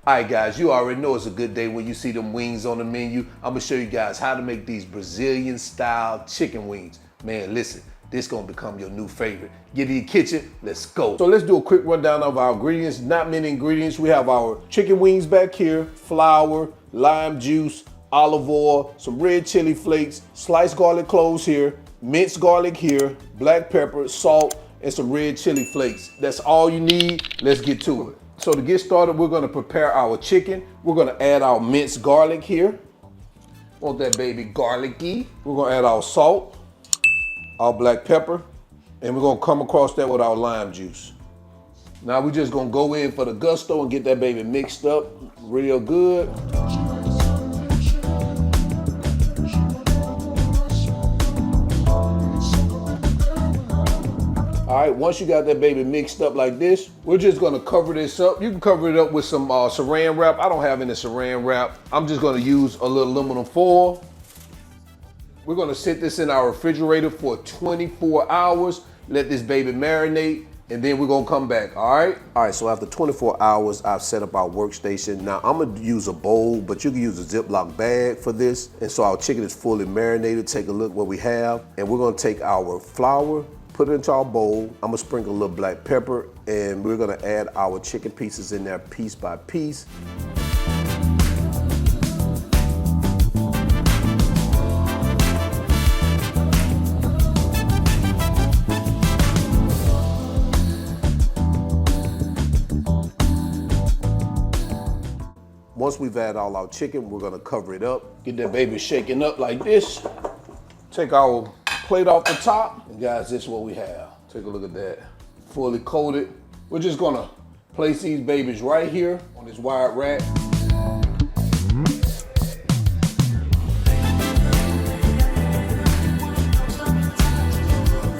All right, guys, you already know it's a good day when you see them wings on the menu. I'm gonna show you guys how to make these Brazilian style chicken wings. Man, listen, this gonna become your new favorite. Get in your kitchen, let's go. So let's do a quick rundown of our ingredients. Not many ingredients. We have our chicken wings back here, flour, lime juice, olive oil, some red chili flakes, sliced garlic cloves here, minced garlic here, black pepper, salt, and some red chili flakes. That's all you need. Let's get to it. So to get started, we're gonna prepare our chicken. We're gonna add our minced garlic here. Want that baby garlicky. We're gonna add our salt, our black pepper, and we're gonna come across that with our lime juice. Now we're just gonna go in for the gusto and get that baby mixed up real good. All right, once you got that baby mixed up like this, we're just gonna cover this up. You can cover it up with some saran wrap. I don't have any saran wrap. I'm just gonna use a little aluminum foil. We're gonna sit this in our refrigerator for 24 hours, let this baby marinate, and then we're gonna come back, all right? All right, so after 24 hours, I've set up our workstation. Now I'm gonna use a bowl, but you can use a Ziploc bag for this. And so our chicken is fully marinated. Take a look what we have. And we're gonna take our flour, put it into our bowl. I'm gonna sprinkle a little black pepper, and we're gonna add our chicken pieces in there piece by piece. Once we've added all our chicken, we're gonna cover it up. Get that baby shaking up like this. Take our plate off the top, and guys, this is what we have. Take a look at that. Fully coated. We're just gonna place these babies right here on this wide rack.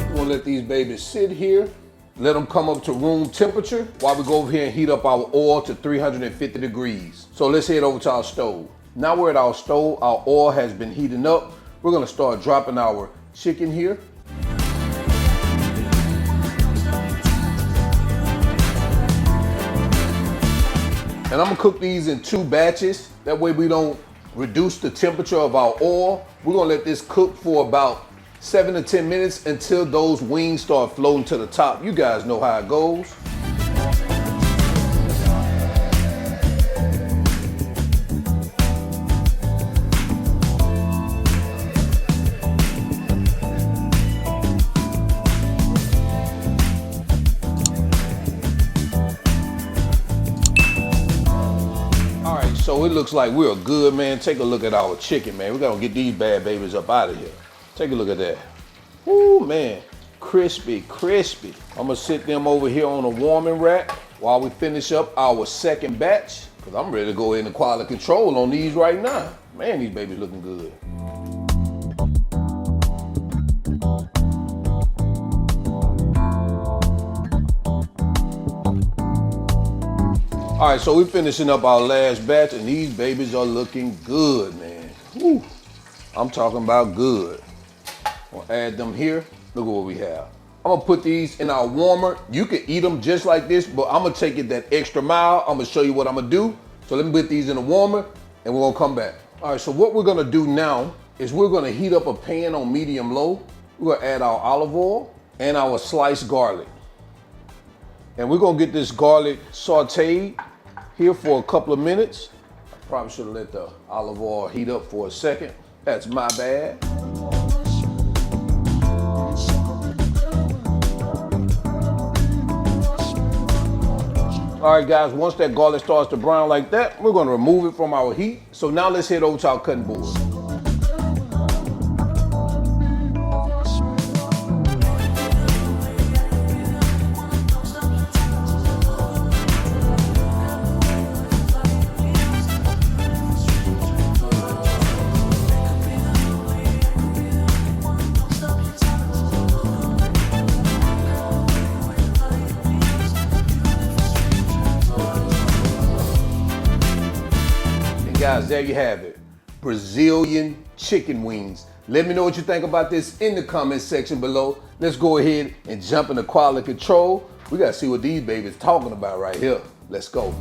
We're gonna let these babies sit here. Let them come up to room temperature while we go over here and heat up our oil to 350 degrees. So let's head over to our stove. Now we're at our stove. Our oil has been heating up. We're gonna start dropping our chicken here. And I'm gonna cook these in 2 batches. That way we don't reduce the temperature of our oil. We're gonna let this cook for about 7 to 10 minutes until those wings start floating to the top. You guys know how it goes. So it looks like we're good, man. Take a look at our chicken, man. We're gonna get these bad babies up out of here. Take a look at that. Woo, man. Crispy, crispy. I'm gonna sit them over here on a warming rack while we finish up our second batch, because I'm ready to go into quality control on these right now. Man, these babies looking good. All right, so we're finishing up our last batch, and these babies are looking good, man. Woo. I'm talking about good. I'll add them here. Look at what we have. I'm gonna put these in our warmer. You can eat them just like this, but I'm gonna take it that extra mile. I'm gonna show you what I'm gonna do. So let me put these in the warmer, and we're gonna come back. All right, so what we're gonna do now is we're gonna heat up a pan on medium low. We're gonna add our olive oil and our sliced garlic. And we're gonna get this garlic sauteed here for a couple of minutes. I probably should have let the olive oil heat up for a second. That's my bad. All right, guys, once that garlic starts to brown like that, we're gonna remove it from our heat. So now let's head over to our cutting board. Guys, there you have it. Brazilian chicken wings. Let me know what you think about this in the comment section below. Let's go ahead and jump into quality control. We gotta see what these babies talking about right here. Let's go.